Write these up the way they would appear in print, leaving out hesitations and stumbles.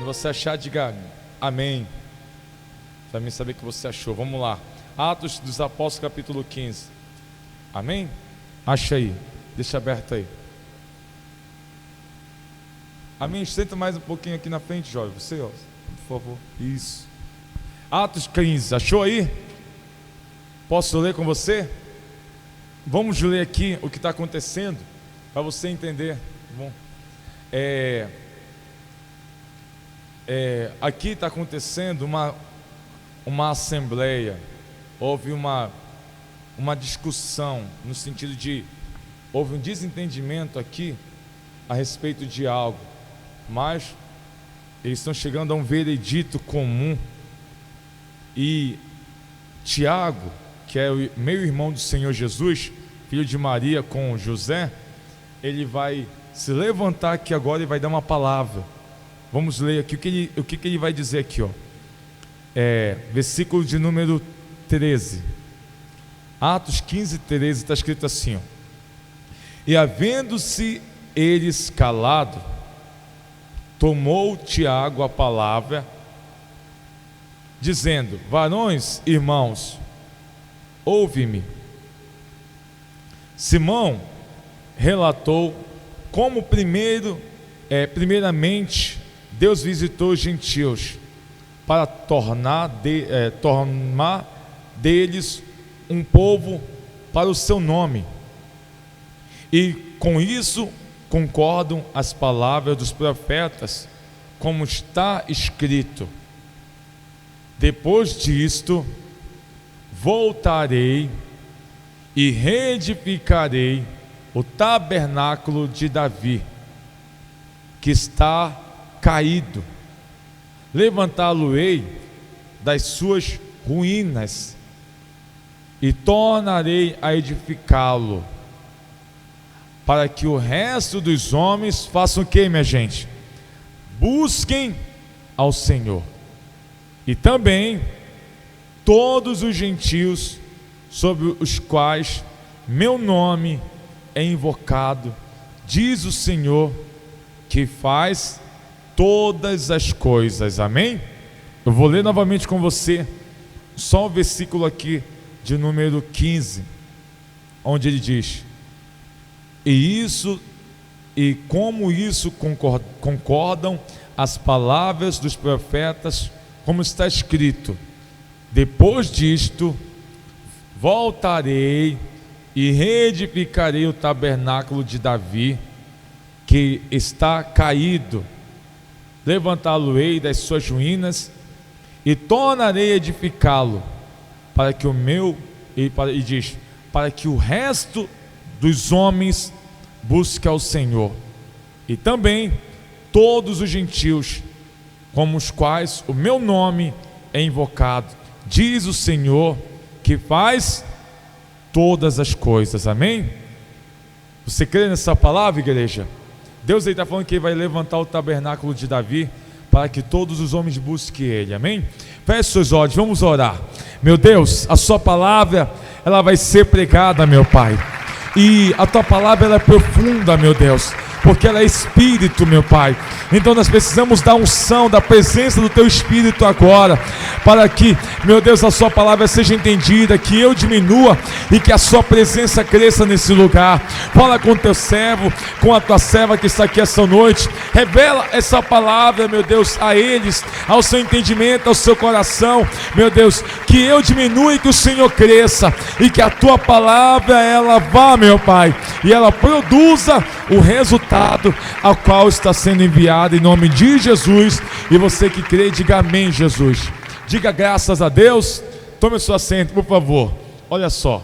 você achar, diga amém. Para mim saber que você achou. Vamos lá. Atos dos Apóstolos, capítulo 15. Amém? Acha aí. Deixa aberto aí. Amém? Senta mais um pouquinho aqui na frente, Jorge. Você, ó, por favor. Isso. Atos 15. Achou aí? Posso ler com você? Vamos ler aqui o que está acontecendo, para você entender. Bom, aqui está acontecendo uma assembleia. Houve uma discussão, no sentido de, houve um desentendimento aqui a respeito de algo, mas eles estão chegando a um veredito comum. E Tiago, que é o meio-irmão do Senhor Jesus, filho de Maria com José, ele vai se levantar aqui agora e vai dar uma palavra. Vamos ler aqui o que ele vai dizer aqui, ó. Versículo de número 13. Atos 15, 13, está escrito assim, ó. E havendo-se eles calado, tomou Tiago a palavra, dizendo: varões, irmãos, ouve-me. Simão relatou como primeiramente Deus visitou os gentios para tornar deles um povo para o seu nome, e com isso concordam as palavras dos profetas, como está escrito: depois disto voltarei e reedificarei o tabernáculo de Davi, que está caído, levantá-lo-ei das suas ruínas e tornarei a edificá-lo, para que o resto dos homens façam o que, minha gente? Busquem ao Senhor. E também todos os gentios sobre os quais meu nome é invocado, diz o Senhor, que faz todas as coisas. Amém? Eu vou ler novamente com você só o versículo aqui de número 15, onde ele diz: e como isso concordam as palavras dos profetas, como está escrito: depois disto voltarei e reedificarei o tabernáculo de Davi, que está caído, levantá-lo-ei das suas ruínas e tornarei a edificá-lo, para que para que o resto dos homens busque ao Senhor, e também todos os gentios, como os quais o meu nome é invocado, diz o Senhor, que faz todas as coisas. Amém? Você crê nessa palavra, igreja? Deus está falando que Ele vai levantar o tabernáculo de Davi, para que todos os homens busquem Ele. Amém? Feche seus olhos, vamos orar. Meu Deus, a sua palavra, ela vai ser pregada, meu Pai, e a tua palavra, ela é profunda, meu Deus, porque ela é Espírito, meu Pai. Então nós precisamos da unção, da presença do Teu Espírito agora, para que, meu Deus, a Sua palavra seja entendida, que eu diminua e que a Sua presença cresça nesse lugar. Fala com o Teu servo, com a Tua serva que está aqui essa noite. Revela essa palavra, meu Deus, a eles, ao seu entendimento, ao seu coração, meu Deus, que eu diminua e que o Senhor cresça, e que a Tua palavra, ela vá, meu Pai, e ela produza o resultado ao qual está sendo enviado, em nome de Jesus. E você que crê, diga amém, Jesus. Diga graças a Deus. Tome o seu assento, por favor. Olha só,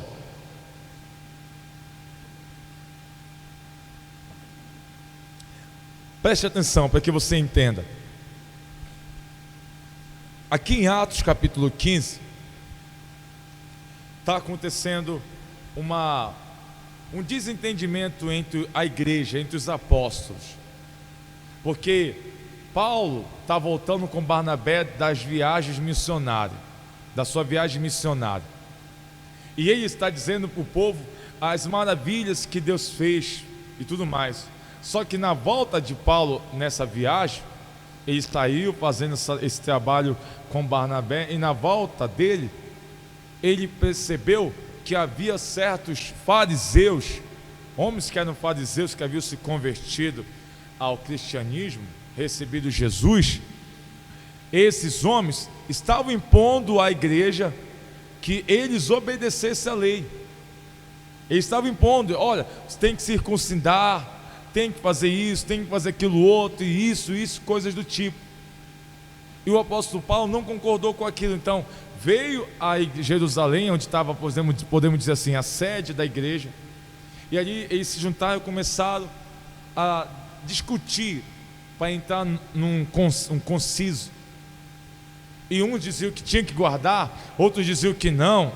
preste atenção para que você entenda. Aqui em Atos capítulo 15 está acontecendo um desentendimento entre a igreja, entre os apóstolos, porque Paulo está voltando com Barnabé das viagens missionárias, da sua viagem missionária, e ele está dizendo para o povo as maravilhas que Deus fez e tudo mais. Só que na volta de Paulo nessa viagem, ele saiu fazendo esse trabalho com Barnabé, e na volta dele, ele percebeu que havia certos fariseus, homens que eram fariseus, que haviam se convertido ao cristianismo, recebido Jesus. Esses homens estavam impondo à igreja que eles obedecessem à lei. Eles estavam impondo: olha, você tem que circuncidar, tem que fazer isso, tem que fazer aquilo outro, e isso, coisas do tipo. E o apóstolo Paulo não concordou com aquilo. Então veio a Jerusalém, onde estava, podemos dizer assim, a sede da igreja, e ali eles se juntaram e começaram a discutir para entrar num conciso. E uns diziam que tinha que guardar, outros diziam que não.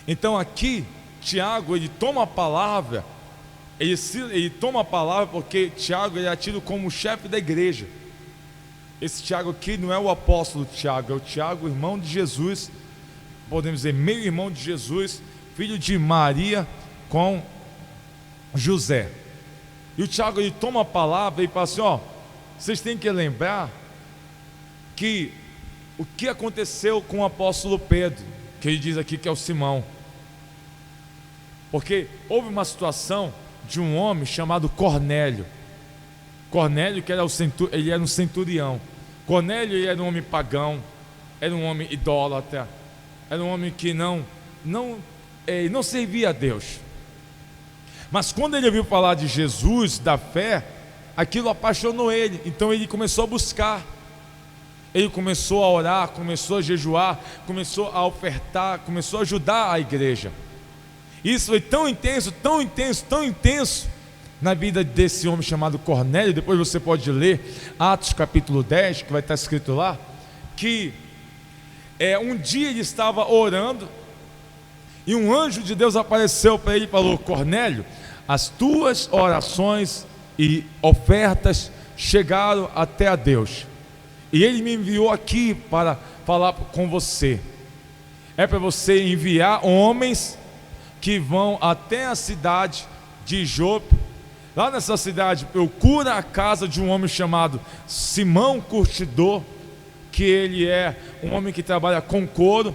Então aqui Tiago, ele toma a palavra, ele toma a palavra porque Tiago, ele é tido como o chefe da igreja. Esse Tiago aqui não é o apóstolo Tiago, é o Tiago, irmão de Jesus, podemos dizer meio irmão de Jesus, filho de Maria com José. E o Tiago, ele toma a palavra e fala assim: ó, vocês têm que lembrar que o que aconteceu com o apóstolo Pedro, que ele diz aqui que é o Simão. Porque houve uma situação de um homem chamado Cornélio. Cornélio, que ele era um centurião. Cornélio, ele era um homem pagão, era um homem idólatra, era um homem que não servia a Deus. Mas quando ele ouviu falar de Jesus, da fé, aquilo apaixonou ele. Então ele começou a buscar, ele começou a orar, começou a jejuar, começou a ofertar, começou a ajudar a igreja. Isso foi tão intenso, tão intenso, tão intenso na vida desse homem chamado Cornélio. Depois você pode ler Atos capítulo 10, que vai estar escrito lá, que um dia ele estava orando e um anjo de Deus apareceu para ele e falou: Cornélio, as tuas orações e ofertas chegaram até a Deus, e ele me enviou aqui para falar com você. É para você enviar homens que vão até a cidade de Jope. Lá nessa cidade procura a casa de um homem chamado Simão Curtidor, que ele é um homem que trabalha com couro,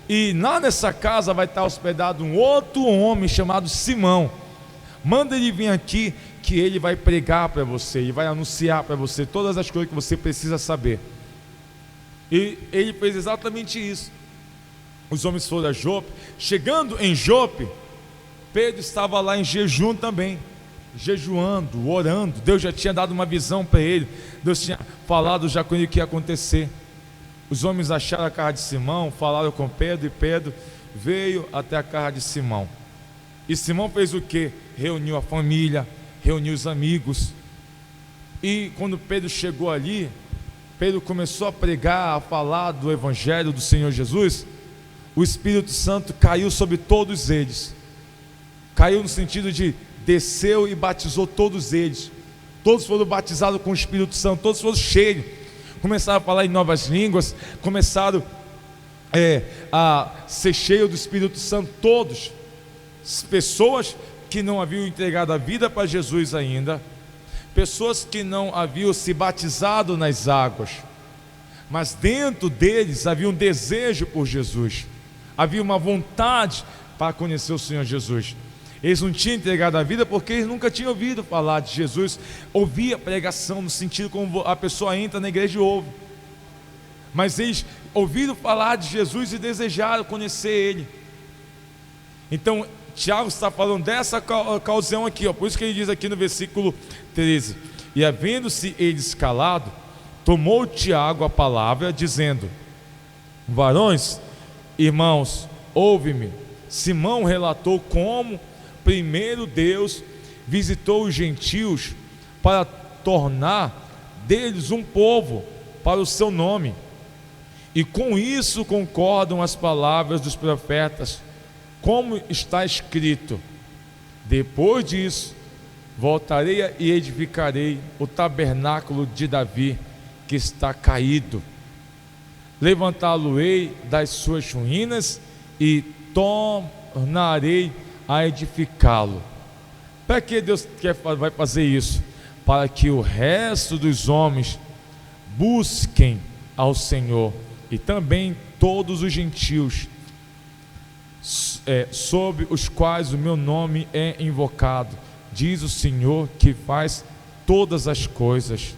e lá nessa casa vai estar hospedado um outro homem chamado Simão. Manda ele vir aqui, que ele vai pregar para você e vai anunciar para você todas as coisas que você precisa saber. E ele fez exatamente isso. Os homens foram a Jope. Chegando em Jope, Pedro estava lá em jejum também, jejuando, orando. Deus já tinha dado uma visão para ele, Deus tinha falado já com ele o que ia acontecer. Os homens acharam a casa de Simão, falaram com Pedro, e Pedro veio até a casa de Simão. E Simão fez o que? Reuniu a família, reuniu os amigos. E quando Pedro chegou ali, Pedro começou a pregar, a falar do evangelho do Senhor Jesus. O Espírito Santo caiu sobre todos eles. Caiu no sentido de desceu e batizou todos eles. Todos foram batizados com o Espírito Santo, todos foram cheios. Começaram a falar em novas línguas, começaram a ser cheios do Espírito Santo. Todos, pessoas que não haviam entregado a vida para Jesus ainda, pessoas que não haviam se batizado nas águas, mas dentro deles havia um desejo por Jesus, havia uma vontade para conhecer o Senhor Jesus. Eles não tinham entregado a vida porque eles nunca tinham ouvido falar de Jesus. Ouvia pregação no sentido como a pessoa entra na igreja e ouve, mas eles ouviram falar de Jesus e desejaram conhecer Ele. Então Tiago está falando dessa ocasião aqui, por isso que ele diz aqui no versículo 13: e havendo-se eles calado, tomou Tiago a palavra, dizendo: varões, irmãos, ouve-me. Simão relatou como primeiro Deus visitou os gentios para tornar deles um povo para o seu nome, e com isso concordam as palavras dos profetas, como está escrito: depois disso voltarei e edificarei o tabernáculo de Davi, que está caído, levantá-lo-ei das suas ruínas e tornarei a edificá-lo. Para que Deus vai fazer isso? Para que o resto dos homens busquem ao Senhor, e também todos os gentios, sob os quais o meu nome é invocado, diz o Senhor que faz todas as coisas,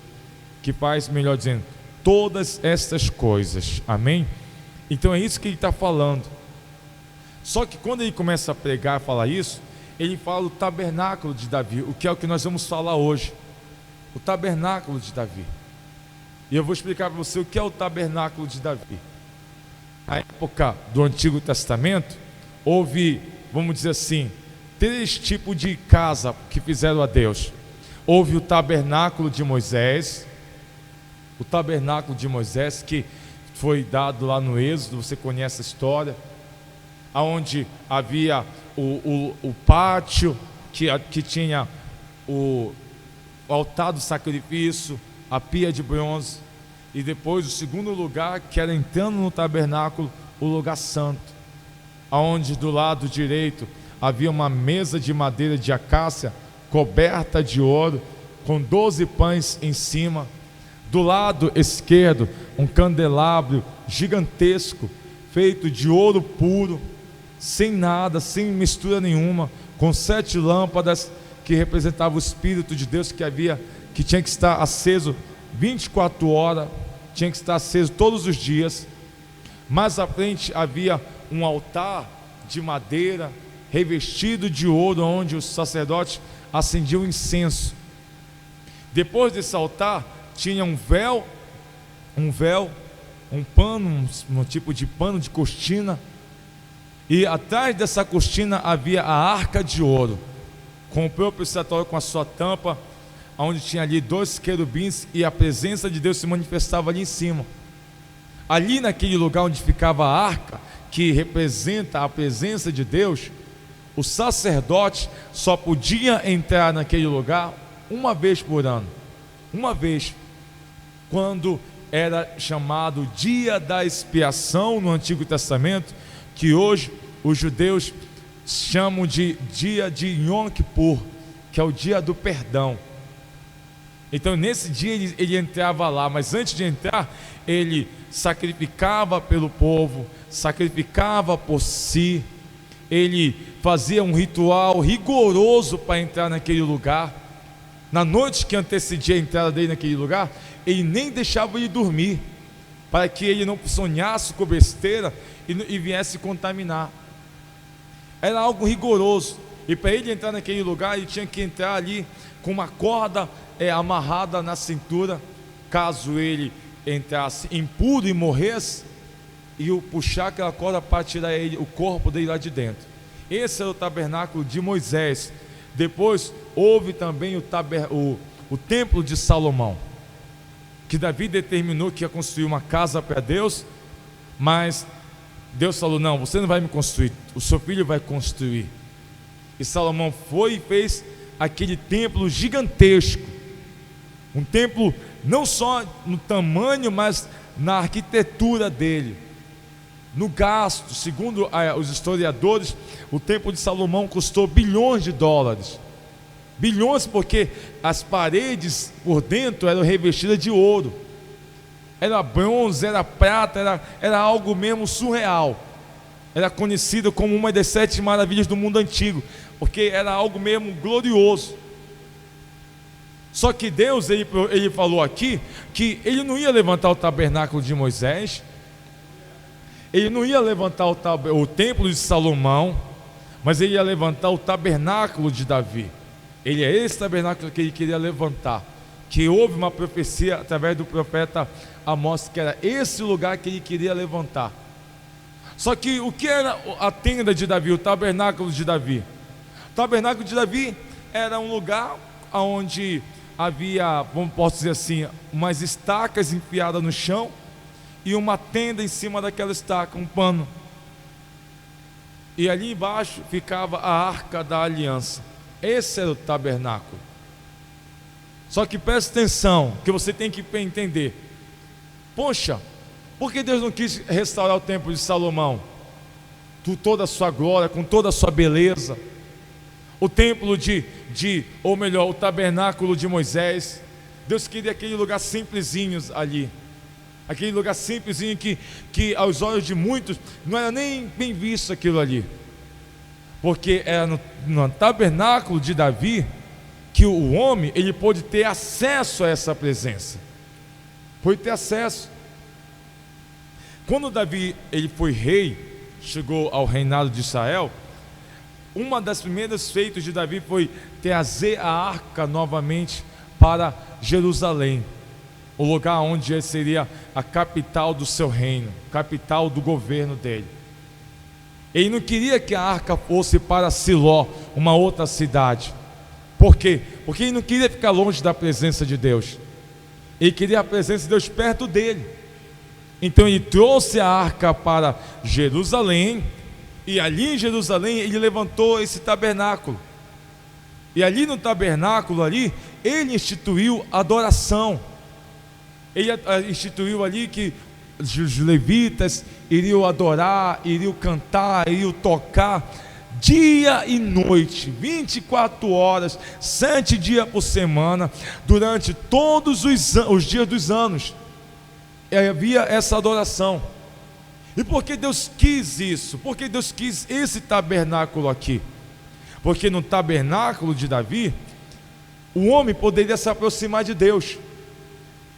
que faz, melhor dizendo, todas estas coisas, amém? Então é isso que ele está falando. Só que quando ele começa a pregar, falar isso, ele fala do tabernáculo de Davi, o que é o que nós vamos falar hoje, o tabernáculo de Davi. E eu vou explicar para você o que é o tabernáculo de Davi. Na época do Antigo Testamento, houve, vamos dizer assim, 3 tipos de casa que fizeram a Deus. Houve o tabernáculo de Moisés, o tabernáculo de Moisés que foi dado lá no Êxodo, você conhece a história, onde havia o pátio, que tinha o altar do sacrifício, a pia de bronze, e depois o segundo lugar, que era entrando no tabernáculo, o lugar santo, onde do lado direito havia uma mesa de madeira de acácia, coberta de ouro, com 12 pães em cima. Do lado esquerdo, um candelabro gigantesco, feito de ouro puro, sem nada, sem mistura nenhuma, com 7 lâmpadas que representavam o Espírito de Deus que tinha que estar aceso 24 horas, tinha que estar aceso todos os dias. Mais à frente havia um altar de madeira revestido de ouro, onde os sacerdotes acendiam incenso. Depois desse altar tinha um pano, um tipo de pano de cortina, e atrás dessa cortina havia a arca de ouro, com o propiciatório com a sua tampa, onde tinha ali 2 querubins, e a presença de Deus se manifestava ali em cima. Ali naquele lugar onde ficava a arca, que representa a presença de Deus, o sacerdote só podia entrar naquele lugar uma vez por ano, uma vez, quando era chamado dia da expiação no Antigo Testamento, que hoje os judeus chamam de dia de Yom Kippur, que é o dia do perdão. Então nesse dia ele entrava lá, mas antes de entrar, ele sacrificava pelo povo, sacrificava por si, ele fazia um ritual rigoroso para entrar naquele lugar. Na noite que antecedia a entrada dele naquele lugar, ele nem deixava ele dormir, para que ele não sonhasse com besteira e viesse contaminar. Era algo rigoroso, e para ele entrar naquele lugar, ele tinha que entrar ali com uma corda amarrada na cintura. Caso ele entrasse impuro e morresse, e puxar aquela corda para tirar o corpo dele lá de dentro. Esse era o tabernáculo de Moisés. Depois houve também o templo de Salomão, que Davi determinou que ia construir uma casa para Deus, mas Deus falou: não, você não vai me construir, o seu filho vai construir. E Salomão foi e fez aquele templo gigantesco, um templo não só no tamanho, mas na arquitetura dele, no gasto. Segundo os historiadores, o templo de Salomão custou bilhões de dólares, bilhões, porque as paredes por dentro eram revestidas de ouro, era bronze, era prata, era algo mesmo surreal. Era conhecido como uma das 7 maravilhas do mundo antigo, porque era algo mesmo glorioso. Só que Deus, ele falou aqui que ele não ia levantar o tabernáculo de Moisés, ele não ia levantar o templo de Salomão, mas ele ia levantar o tabernáculo de Davi. Ele é esse tabernáculo que ele queria levantar, que houve uma profecia através do profeta Amós, que era esse lugar que ele queria levantar. Só que o que era a tenda de Davi, o tabernáculo de Davi? O tabernáculo de Davi era um lugar onde havia, posso dizer assim, umas estacas enfiadas no chão e uma tenda em cima daquela estaca, um pano. E ali embaixo ficava a arca da aliança. Esse era o tabernáculo. Só que preste atenção, que você tem que entender. Poxa, por que Deus não quis restaurar o templo de Salomão com toda a sua glória, com toda a sua beleza? O templo ou melhor, o tabernáculo de Moisés, Deus queria aquele lugar simplesinho ali. Aquele lugar simplesinho que aos olhos de muitos não era nem bem visto aquilo ali. Porque era no tabernáculo de Davi que o homem ele pôde ter acesso a essa presença. Pôde ter acesso. Quando Davi ele foi rei, chegou ao reinado de Israel, uma das primeiras feitos de Davi foi trazer a arca novamente para Jerusalém, o lugar onde seria a capital do seu reino, capital do governo dele. Ele não queria que a arca fosse para Siló, uma outra cidade. Por quê? Porque ele não queria ficar longe da presença de Deus. Ele queria a presença de Deus perto dele. Então ele trouxe a arca para Jerusalém, e ali em Jerusalém ele levantou esse tabernáculo. E ali no tabernáculo ali, ele instituiu adoração. Ele instituiu ali que os levitas iriam adorar, iriam cantar, iriam tocar dia e noite, 24 horas, 7 dias por semana, durante todos os dias dos anos. Havia essa adoração. E por que Deus quis isso? Por que Deus quis esse tabernáculo aqui? Porque no tabernáculo de Davi, o homem poderia se aproximar de Deus.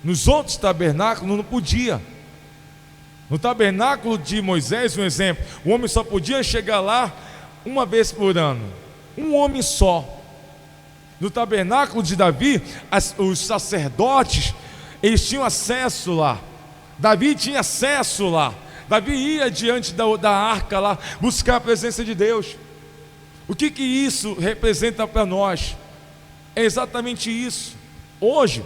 Nos outros tabernáculos não podia. No tabernáculo de Moisés, um exemplo, o homem só podia chegar lá uma vez por ano. Um homem só. No tabernáculo de Davi, os sacerdotes, eles tinham acesso lá. Davi tinha acesso lá. Davi ia diante da arca lá, buscar a presença de Deus. O que isso representa para nós? É exatamente isso. Hoje,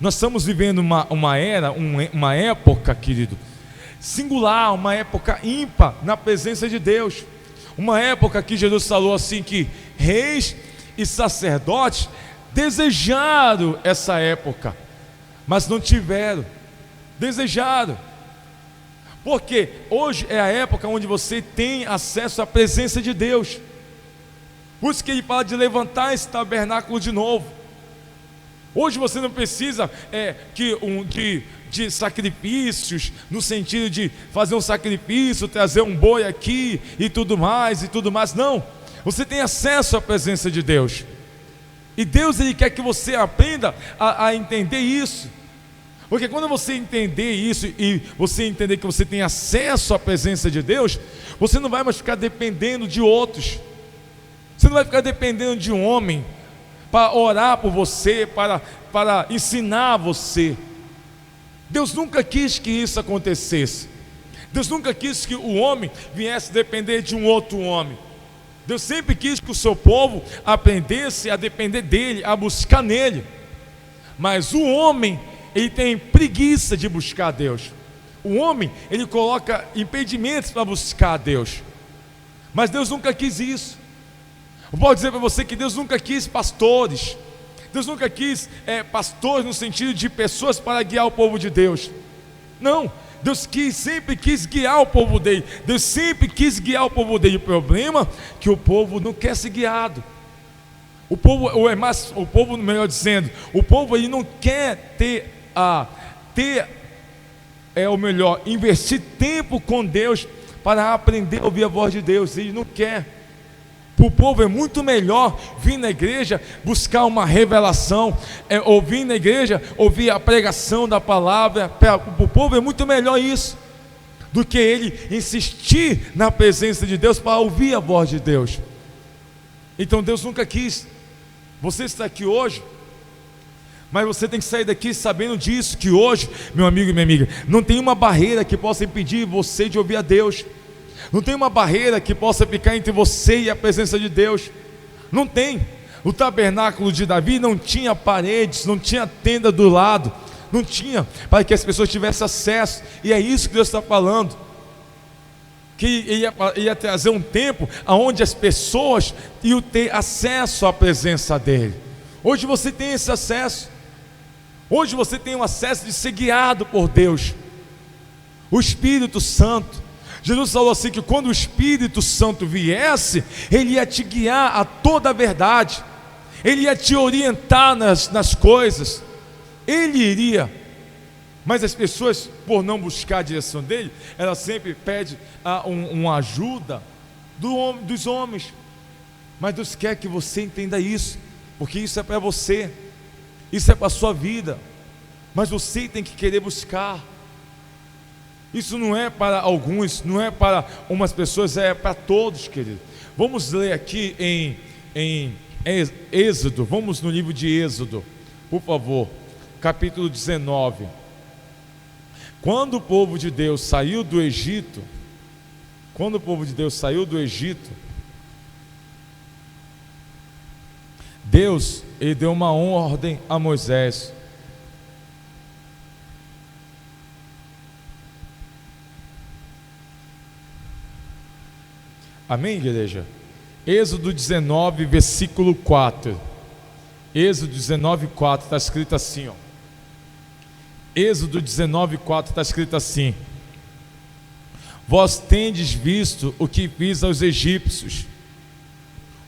nós estamos vivendo uma era, uma época, querido, singular, uma época ímpar na presença de Deus. Uma época que Jesus falou assim que reis e sacerdotes desejaram essa época, mas não tiveram. Desejaram. Porque hoje é a época onde você tem acesso à presença de Deus. Por isso que ele fala de levantar esse tabernáculo de novo. Hoje você não precisa de sacrifícios, no sentido de fazer um sacrifício, trazer um boi aqui e tudo mais. Não, você tem acesso à presença de Deus. E Deus ele quer que você aprenda a entender isso. Porque quando você entender isso e você entender que você tem acesso à presença de Deus, você não vai mais ficar dependendo de outros. Você não vai ficar dependendo de um homem para orar por você, para ensinar você. Deus nunca quis que isso acontecesse. Deus nunca quis que o homem viesse depender de um outro homem. Deus sempre quis que o seu povo aprendesse a depender dele, a buscar nele. Mas o homem, ele tem preguiça de buscar a Deus. O homem, ele coloca impedimentos para buscar a Deus. Mas Deus nunca quis isso. Eu posso dizer para você que Deus nunca quis pastores. Deus nunca quis pastores no sentido de pessoas para guiar o povo de Deus. Não, Deus sempre quis guiar o povo dele. Deus sempre quis guiar o povo dele. O problema é que o povo não quer ser guiado. O povo, melhor dizendo, o povo ele não quer investir tempo com Deus para aprender a ouvir a voz de Deus. Ele não quer. Para o povo é muito melhor vir na igreja buscar uma revelação, ouvir na igreja, ouvir a pregação da palavra. Para o povo é muito melhor isso, do que ele insistir na presença de Deus para ouvir a voz de Deus. Então Deus nunca quis. Você está aqui hoje, mas você tem que sair daqui sabendo disso, que hoje, meu amigo e minha amiga, não tem uma barreira que possa impedir você de ouvir a Deus. Não tem uma barreira que possa ficar entre você e a presença de Deus. Não tem. O tabernáculo de Davi não tinha paredes, não tinha tenda do lado, não tinha, para que as pessoas tivessem acesso. E é isso que Deus está falando, que ia trazer um tempo onde as pessoas iam ter acesso à presença dele. Hoje você tem esse acesso. Hoje você tem o acesso de ser guiado por Deus, o Espírito Santo. Jesus falou assim que quando o Espírito Santo viesse, ele ia te guiar a toda a verdade, ele ia te orientar nas coisas. Ele iria, mas as pessoas, por não buscar a direção dele, ela sempre pede uma ajuda dos homens. Mas Deus quer que você entenda isso, porque isso é para você, isso é para a sua vida, mas você tem que querer buscar. Isso não é para alguns, não é para umas pessoas, é para todos, querido. Vamos ler aqui em Êxodo, vamos no livro de Êxodo, por favor, capítulo 19. Quando o povo de Deus saiu do Egito, Deus, ele deu uma ordem a Moisés. Amém, igreja? Êxodo 19, versículo 4. Êxodo 19, 4 está escrito assim, ó. Êxodo 19, 4 está escrito assim: vós tendes visto o que fiz aos egípcios,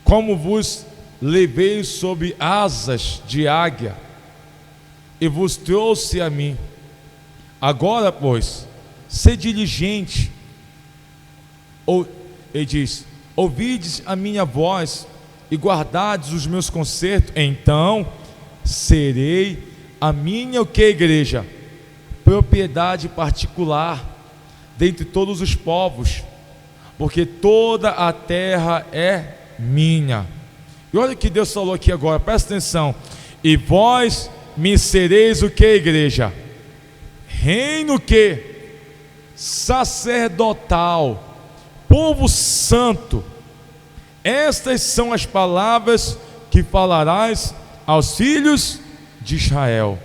como vos levei sob asas de águia e vos trouxe a mim. Agora, pois, sede diligente. Ele diz: ouvides a minha voz e guardardes os meus concertos, então serei a minha, o que, igreja? Propriedade particular dentre todos os povos, porque toda a terra é minha. E olha o que Deus falou aqui agora, presta atenção: e vós me sereis o que, igreja? Reino que? Sacerdotal, povo santo. Estas são as palavras que falarás aos filhos de Israel.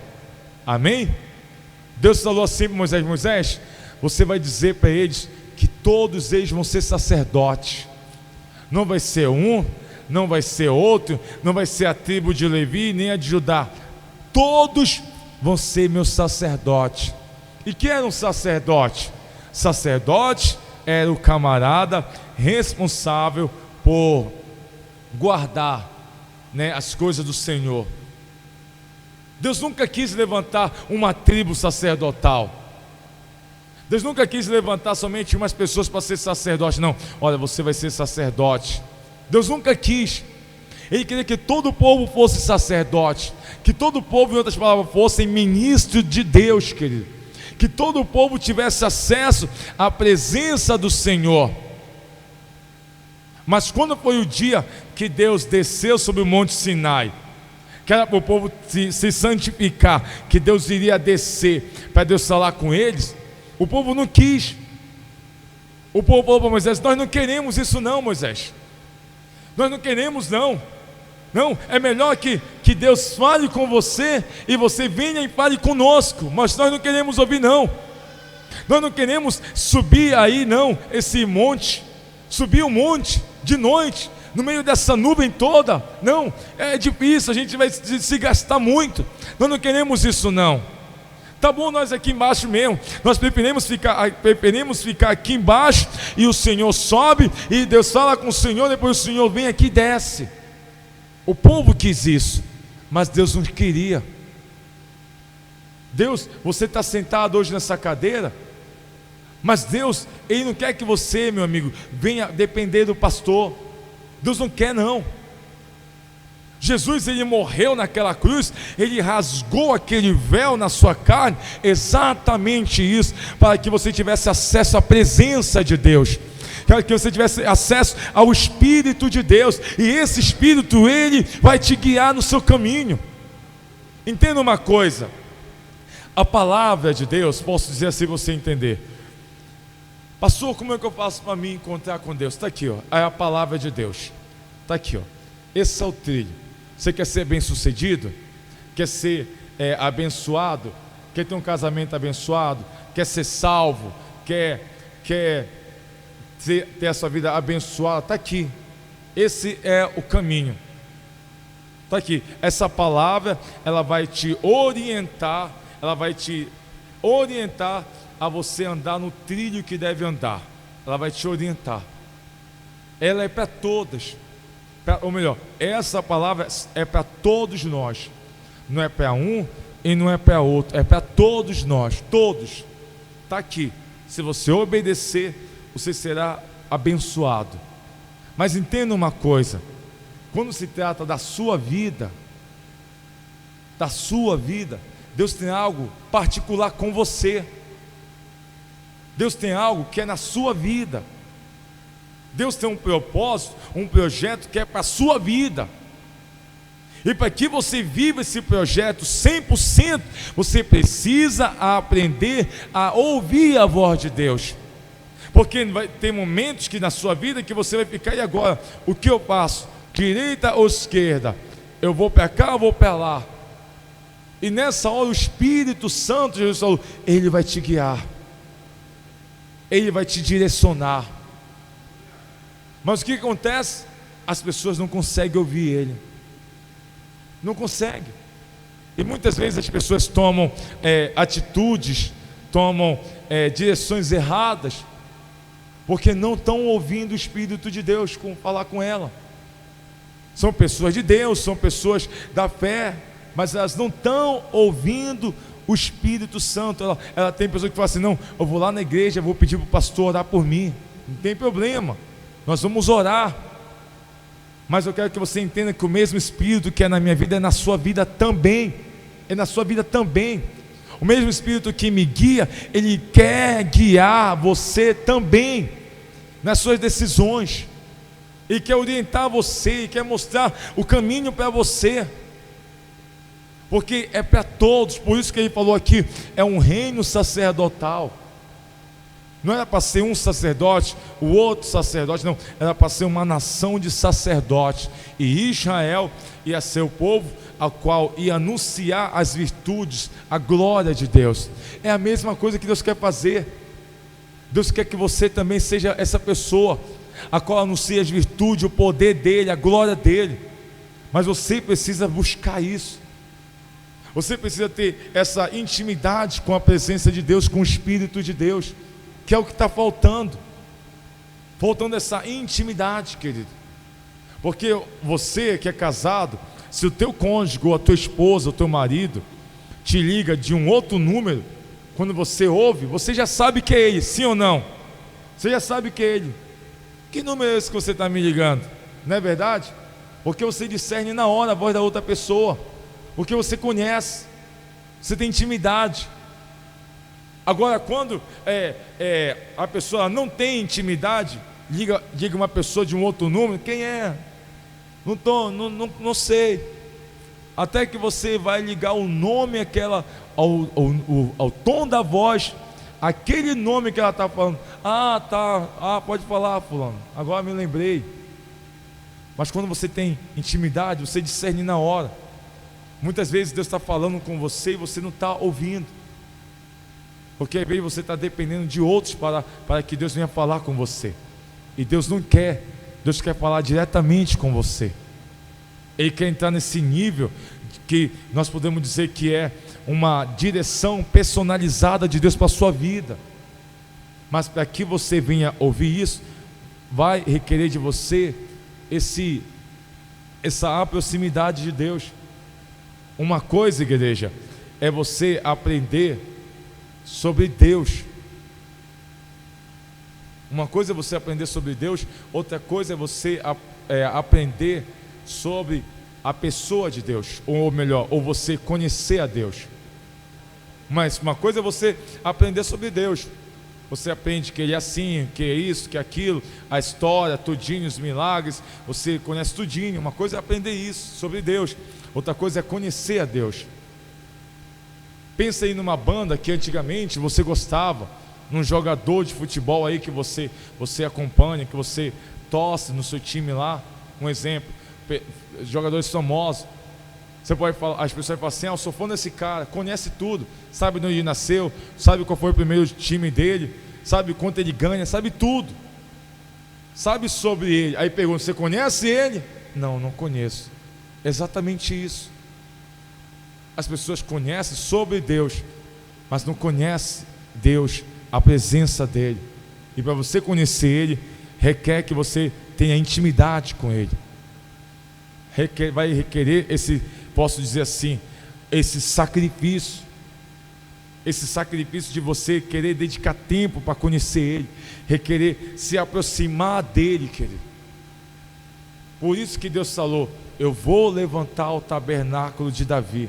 Amém? Deus falou assim para Moisés, você vai dizer para eles que todos eles vão ser sacerdotes. Não vai ser um, não vai ser outro, não vai ser a tribo de Levi nem a de Judá. Todos vão ser meus sacerdotes. E quem era um sacerdote? Sacerdote era o camarada responsável por guardar, as coisas do Senhor. Deus nunca quis levantar uma tribo sacerdotal. Deus nunca quis levantar somente umas pessoas para ser sacerdote. Não, olha, você vai ser sacerdote. Deus nunca quis. Ele queria que todo o povo fosse sacerdote, que todo o povo, em outras palavras, fosse ministro de Deus, querido. Que todo o povo tivesse acesso à presença do Senhor. Mas quando foi o dia que Deus desceu sobre o monte Sinai, que era para o povo se santificar, que Deus iria descer para Deus falar com eles, o povo não quis. O povo falou para Moisés: nós não queremos isso não, Moisés. Nós não queremos não. Não, é melhor que Deus fale com você e você venha e fale conosco. Mas nós não queremos ouvir não. Nós não queremos subir aí não, esse monte. Subir um monte de noite, no meio dessa nuvem toda. Não, é difícil, a gente vai se gastar muito. Nós não queremos isso não. Tá bom, nós aqui embaixo mesmo. Nós preferimos ficar aqui embaixo, e o Senhor sobe, e Deus fala com o Senhor, depois o Senhor vem aqui e desce. O povo quis isso, mas Deus não queria. Deus, você está sentado hoje nessa cadeira, mas Deus, Ele não quer que você, meu amigo, venha depender do pastor. Deus não quer não. Jesus, Ele morreu naquela cruz, Ele rasgou aquele véu na sua carne, exatamente isso, para que você tivesse acesso à presença de Deus, para que você tivesse acesso ao Espírito de Deus, e esse Espírito, Ele vai te guiar no seu caminho. Entenda uma coisa, a palavra de Deus, posso dizer assim você entender: pastor, como é que eu faço para me encontrar com Deus? Está aqui, ó, é a palavra de Deus, está aqui, ó. Esse é o trilho. Você quer ser bem sucedido? Quer ser abençoado? Quer ter um casamento abençoado? Quer ser salvo? Quer ter a sua vida abençoada? Está aqui. Esse é o caminho. Está aqui. Essa palavra, ela vai te orientar, a você andar no trilho que deve andar. Ela vai te orientar. Ela é para todas. Ou melhor, essa palavra é para todos nós. Não é para um, e não é para outro, é para todos nós, todos. Está aqui. Se você obedecer, você será abençoado. Mas entenda uma coisa: quando se trata da sua vida, Deus tem algo particular com você. Deus tem algo que é na sua vida. Deus tem um propósito, um projeto que é para a sua vida. E para que você viva esse projeto 100%, você precisa aprender a ouvir a voz de Deus. Porque vai ter momentos que na sua vida que você vai ficar: e agora? O que eu faço? Direita ou esquerda? Eu vou para cá ou vou para lá? E nessa hora o Espírito Santo, Jesus falou, Ele vai te guiar, Ele vai te direcionar. Mas o que acontece? As pessoas não conseguem ouvir Ele. Não conseguem. E muitas vezes as pessoas tomam atitudes, tomam direções erradas, porque não estão ouvindo o Espírito de Deus falar com ela. São pessoas de Deus, são pessoas da fé, mas elas não estão ouvindo o Espírito Santo. Ela tem pessoas que falam assim: não, eu vou lá na igreja, vou pedir para o pastor orar por mim. Não tem problema, nós vamos orar. Mas eu quero que você entenda que o mesmo Espírito que é na minha vida é na sua vida também. É na sua vida também. O mesmo Espírito que me guia, Ele quer guiar você também nas suas decisões. Ele quer orientar você, Ele quer mostrar o caminho para você. Porque é para todos. Por isso que Ele falou aqui, é um reino sacerdotal. Não era para ser um sacerdote, o outro sacerdote, não. Era para ser uma nação de sacerdotes. E Israel ia ser o povo ao qual ia anunciar as virtudes, a glória de Deus. É a mesma coisa que Deus quer fazer. Deus quer que você também seja essa pessoa a qual anuncia as virtudes, o poder dEle, a glória dEle. Mas você precisa buscar isso. Você precisa ter essa intimidade com a presença de Deus, com o Espírito de Deus, que é o que está faltando essa intimidade, querido. Porque você que é casado, se o teu cônjuge, ou a tua esposa, o teu marido te liga de um outro número, quando você ouve, você já sabe que é ele, sim ou não? Você já sabe que é ele. Que número é esse que você está me ligando? Não é verdade? Porque você discerne na hora a voz da outra pessoa, porque você conhece, você tem intimidade. Agora, quando a pessoa não tem intimidade, liga uma pessoa de um outro número, quem é? Não sei. Até que você vai ligar o nome ao tom da voz, aquele nome que ela está falando. Pode falar, fulano, agora me lembrei. Mas quando você tem intimidade, você discerne na hora. Muitas vezes Deus está falando com você e você não está ouvindo, porque às vezes você está dependendo de outros para que Deus venha falar com você. E Deus não quer. Deus quer falar diretamente com você. Ele quer entrar nesse nível que nós podemos dizer que é uma direção personalizada de Deus para a sua vida. Mas para que você venha ouvir isso, vai requerer de você essa proximidade de Deus. Uma coisa, igreja, é você aprender sobre Deus. Uma coisa é você aprender sobre Deus, outra coisa é você aprender sobre a pessoa de Deus, ou melhor, ou você conhecer a Deus. Mas uma coisa é você aprender sobre Deus. Você aprende que Ele é assim, que é isso, que é aquilo, a história, tudinho, os milagres, você conhece tudinho. Uma coisa é aprender isso sobre Deus, outra coisa é conhecer a Deus. Pensa aí numa banda que antigamente você gostava, num jogador de futebol aí que você acompanha, que você torce no seu time lá. Um exemplo, jogadores famosos. Você pode falar, as pessoas falam assim: eu sou fã desse cara, conhece tudo, sabe onde ele nasceu, sabe qual foi o primeiro time dele, sabe quanto ele ganha, sabe tudo, sabe sobre ele. Aí pergunta: você conhece ele? Não conheço. Exatamente isso. As pessoas conhecem sobre Deus, mas não conhecem Deus, a presença dEle. E para você conhecer Ele, requer que você tenha intimidade com Ele. Vai requerer posso dizer assim, esse sacrifício de você querer dedicar tempo para conhecer Ele, requerer se aproximar dEle, querido. Por isso que Deus falou: eu vou levantar o tabernáculo de Davi.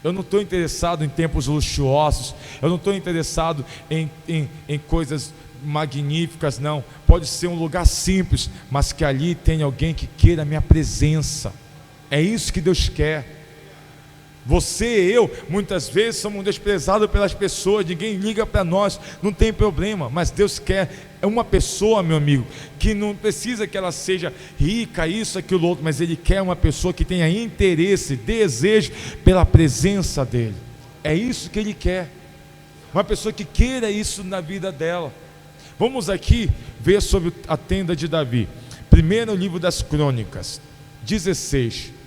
Eu não estou interessado em templos luxuosos, eu não estou interessado em coisas magníficas, não. Pode ser um lugar simples, mas que ali tenha alguém que queira a minha presença. É isso que Deus quer. Você e eu, muitas vezes, somos desprezados pelas pessoas, ninguém liga para nós, não tem problema, mas Deus quer uma pessoa, meu amigo, que não precisa que ela seja rica, isso, aquilo, outro, mas Ele quer uma pessoa que tenha interesse, desejo pela presença dEle. É isso que Ele quer, uma pessoa que queira isso na vida dela. Vamos aqui ver sobre a tenda de Davi. Primeiro livro das Crônicas, 16.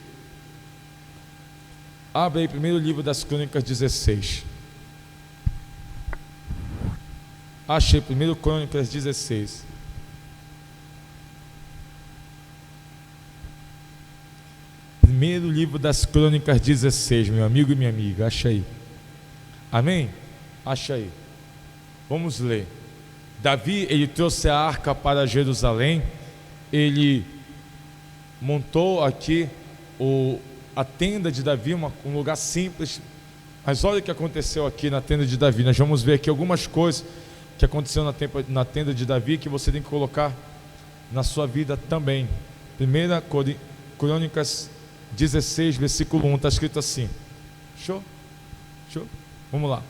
Abre aí, primeiro livro das Crônicas 16. Achei, primeiro Crônicas 16. Primeiro livro das Crônicas 16, meu amigo e minha amiga, acha aí. Amém? Acha aí. Vamos ler. Davi, ele trouxe a arca para Jerusalém, ele montou aqui a tenda de Davi, um lugar simples, mas olha o que aconteceu aqui na tenda de Davi. Nós vamos ver aqui algumas coisas que aconteceu na tenda de Davi, que você tem que colocar na sua vida também. 1 Crônicas 16, versículo 1, está escrito assim. Show? Vamos lá.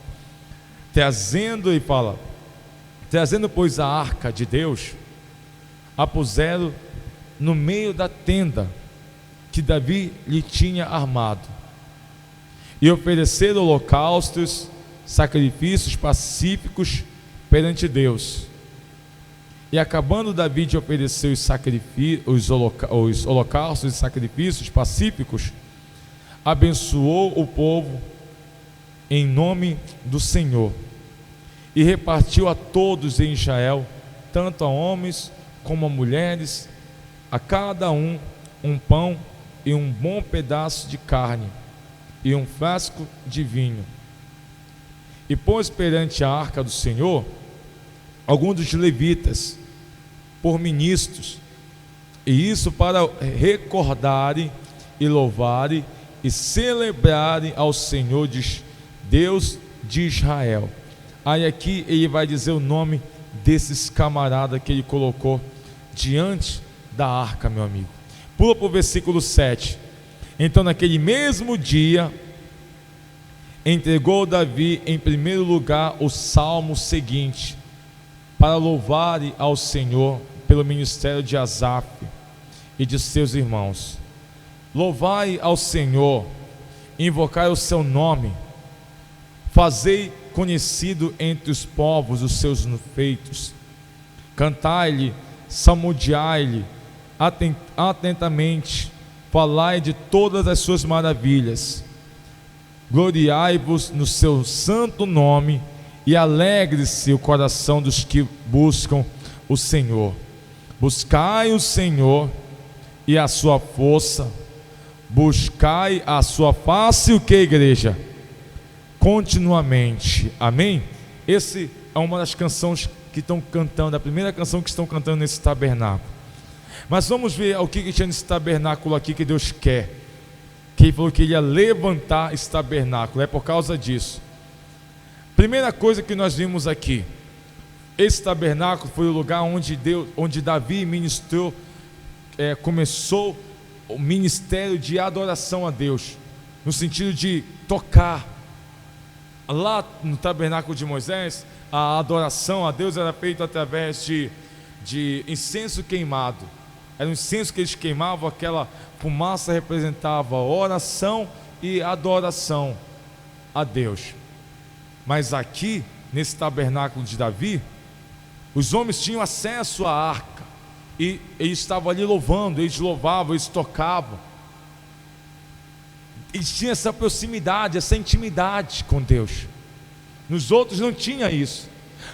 Trazendo, pois, a arca de Deus, a puseram no meio da tenda que Davi lhe tinha armado, e ofereceram holocaustos, sacrifícios pacíficos perante Deus. E acabando Davi de oferecer os holocaustos e sacrifícios pacíficos, abençoou o povo em nome do Senhor, e repartiu a todos em Israel, tanto a homens como a mulheres, a cada um pão e um bom pedaço de carne, e um frasco de vinho. E pôs perante a arca do Senhor alguns dos levitas, por ministros, e isso para recordarem e louvarem e celebrarem ao Senhor Deus de Israel. Aí aqui ele vai dizer o nome desses camaradas que ele colocou diante da arca, meu amigo. Pula para o versículo 7. Então naquele mesmo dia entregou Davi em primeiro lugar o salmo seguinte, para louvarem ao Senhor pelo ministério de Asaf e de seus irmãos. Louvai ao Senhor, invocai o seu nome, fazei conhecido entre os povos os seus feitos, cantai-lhe, salmodiai-lhe atentamente, falai de todas as suas maravilhas, gloriai-vos no seu santo nome, e alegre-se o coração dos que buscam o Senhor. Buscai o Senhor e a sua força, buscai a sua face. O que, igreja? Continuamente. Amém? Esse é uma das canções que estão cantando, a primeira canção que estão cantando nesse tabernáculo. Mas vamos ver o que tinha nesse tabernáculo aqui que Deus quer, que Ele falou que Ele ia levantar esse tabernáculo. É por causa disso. Primeira coisa que nós vimos aqui, esse tabernáculo foi o lugar onde Davi ministrou, começou o ministério de adoração a Deus, no sentido de tocar. Lá no tabernáculo de Moisés, a adoração a Deus era feita através de incenso queimado. Era um incenso que eles queimavam, aquela fumaça representava oração e adoração a Deus. Mas aqui, nesse tabernáculo de Davi, os homens tinham acesso à arca, e eles estavam ali louvando, eles louvavam, eles tocavam. Eles tinham essa proximidade, essa intimidade com Deus. Nos outros não tinha isso.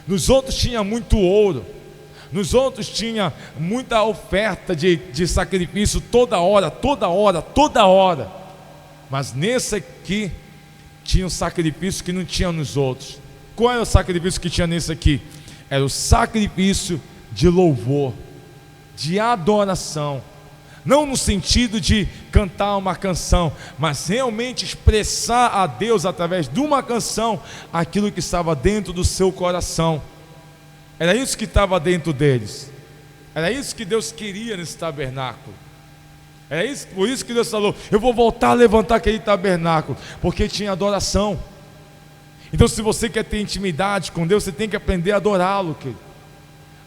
Nos outros tinha muito ouro, nos outros tinha muita oferta de sacrifício toda hora. mas nesse aqui tinha um sacrifício que não tinha nos outros. Qual era o sacrifício que tinha nesse aqui? Era o sacrifício de louvor, de adoração. Não no sentido de cantar uma canção, mas realmente expressar a Deus através de uma canção aquilo que estava dentro do seu coração. Era isso que estava dentro deles. Era isso que Deus queria nesse tabernáculo. Era isso, por isso que Deus falou: eu vou voltar a levantar aquele tabernáculo, porque tinha adoração. Então, se você quer ter intimidade com Deus, você tem que aprender a adorá-lo, querido.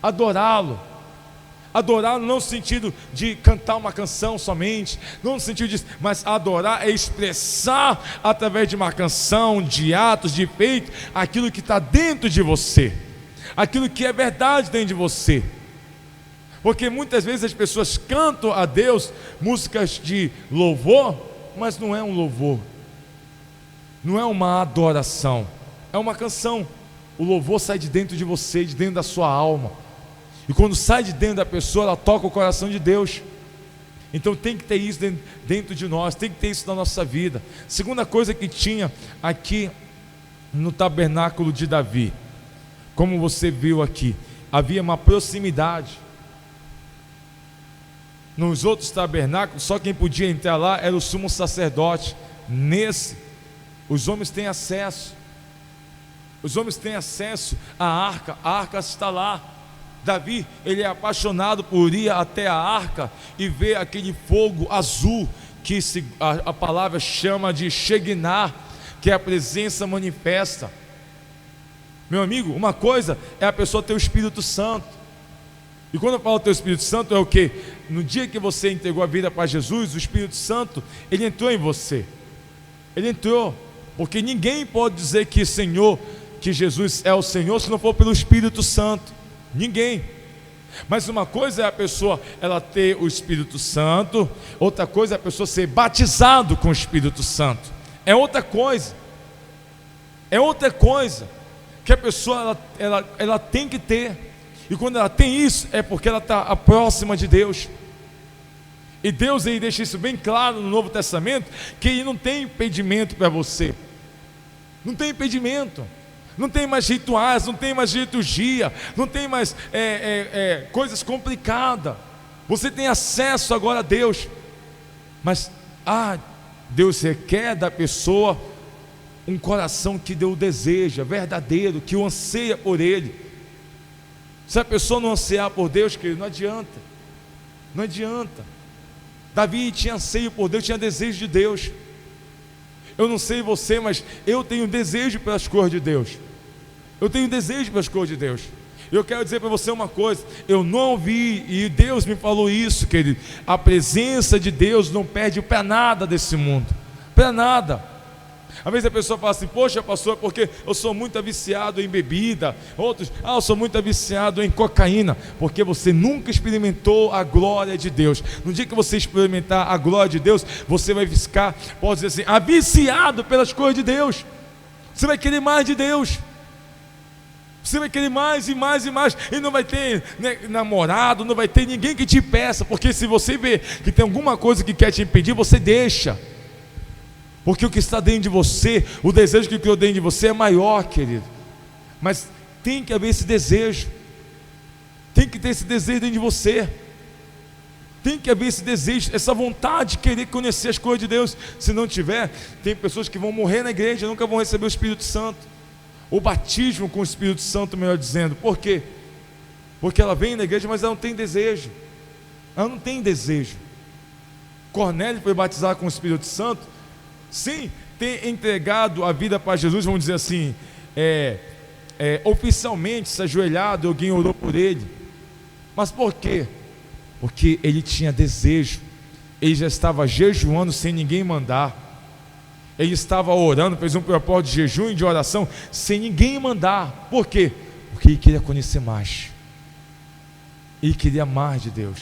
Adorá-lo. Adorá-lo não no sentido de cantar uma canção somente, não no sentido disso, mas adorar é expressar através de uma canção, de atos, de feito, aquilo que está dentro de você, aquilo que é verdade dentro de você. Porque muitas vezes as pessoas cantam a Deus músicas de louvor, mas não é um louvor, não é uma adoração, é uma canção. O louvor sai de dentro de você, de dentro da sua alma. E quando sai de dentro da pessoa, ela toca o coração de Deus. Então tem que ter isso dentro de nós, tem que ter isso na nossa vida. Segunda coisa que tinha aqui no tabernáculo de Davi, como você viu aqui, havia uma proximidade. Nos outros tabernáculos, só quem podia entrar lá era o sumo sacerdote. Nesse, os homens têm acesso. Os homens têm acesso à arca está lá. Davi, ele é apaixonado por ir até a arca e ver aquele fogo azul, que a palavra chama de Shekinah, que é a presença manifesta. Meu amigo, uma coisa é a pessoa ter o Espírito Santo. E quando eu falo ter o Espírito Santo, é o que? No dia que você entregou a vida para Jesus, o Espírito Santo, ele entrou em você. Ele entrou, porque ninguém pode dizer que Jesus é o Senhor se não for pelo Espírito Santo. Ninguém. Mas uma coisa é a pessoa ela ter o Espírito Santo, outra coisa é a pessoa ser batizado com o Espírito Santo. É outra coisa. É outra coisa que a pessoa ela tem que ter. E quando ela tem isso, é porque ela está próxima de Deus. E Deus ele deixa isso bem claro no Novo Testamento, que ele não tem impedimento para você. Não tem impedimento. Não tem mais rituais, não tem mais liturgia, não tem mais coisas complicadas. Você tem acesso agora a Deus. Mas Deus requer da pessoa um coração que Deus deseja, verdadeiro, que o anseia por Ele. Se a pessoa não ansiar por Deus, querido, não adianta. Não adianta. Davi tinha anseio por Deus, tinha desejo de Deus. Eu não sei você, mas eu tenho desejo pelas coisas de Deus. Eu tenho desejo pelas coisas de Deus. Eu quero dizer para você uma coisa: eu não vi, e Deus me falou isso, querido. A presença de Deus não perde para nada desse mundo, para nada. Às vezes a pessoa fala assim: poxa, pastor, porque eu sou muito viciado em bebida. Outros: eu sou muito viciado em cocaína. Porque você nunca experimentou a glória de Deus. No dia que você experimentar a glória de Deus, você vai ficar, pode dizer assim, viciado pelas coisas de Deus. Você vai querer mais de Deus. Você vai querer mais e mais e mais. E não vai ter namorado, não vai ter ninguém que te peça. Porque se você vê que tem alguma coisa que quer te impedir, você deixa. Porque o que está dentro de você, o desejo que criou dentro de você é maior, querido. Mas tem que haver esse desejo. Tem que ter esse desejo dentro de você. Tem que haver esse desejo, essa vontade de querer conhecer as coisas de Deus. Se não tiver, tem pessoas que vão morrer na igreja, nunca vão receber o Espírito Santo. O batismo com o Espírito Santo, melhor dizendo. Por quê? Porque ela vem na igreja, mas ela não tem desejo. Ela não tem desejo. Cornélio foi batizado com o Espírito Santo sem ter entregado a vida para Jesus, vamos dizer assim, oficialmente, se ajoelhado, alguém orou por ele. Mas por quê? Porque ele tinha desejo. Ele já estava jejuando sem ninguém mandar. Ele estava orando, fez um propósito de jejum e de oração sem ninguém mandar. Por quê? Porque ele queria conhecer mais. Ele queria mais de Deus.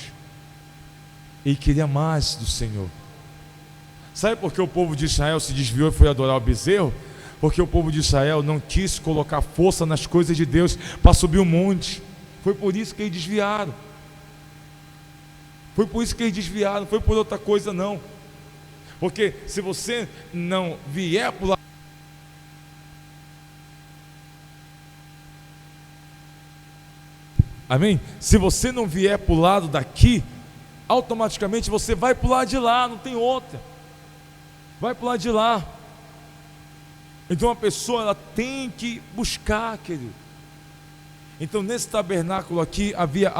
Ele queria mais do Senhor. Sabe por que o povo de Israel se desviou e foi adorar o bezerro? Porque o povo de Israel não quis colocar força nas coisas de Deus para subir o monte. Foi por isso que eles desviaram. Foi por isso que eles desviaram, não foi por outra coisa não. Porque se você não vier para o lado, amém? Se você não vier para o lado daqui, automaticamente você vai para o lado de lá, não tem outra. Vai para o lado de lá. Então a pessoa ela tem que buscar, querido. Então nesse tabernáculo aqui havia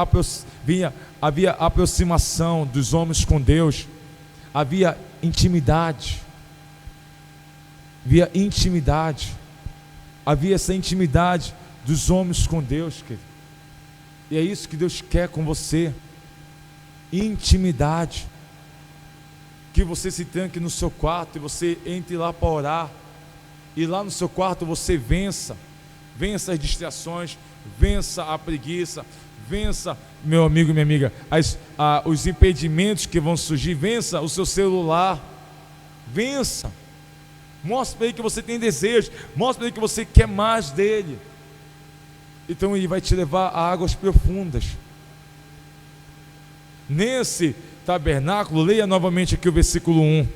aproximação dos homens com Deus, havia intimidade, havia essa intimidade dos homens com Deus, querido. E é isso que Deus quer com você, intimidade, que você se tranque no seu quarto e você entre lá para orar, e lá no seu quarto você vença as distrações, vença a preguiça, vença, meu amigo e minha amiga, os impedimentos que vão surgir, vença o seu celular, vença, mostre para ele que você tem desejo, mostre para ele que você quer mais dele, então ele vai te levar a águas profundas. Nesse tabernáculo, leia novamente aqui o versículo 1,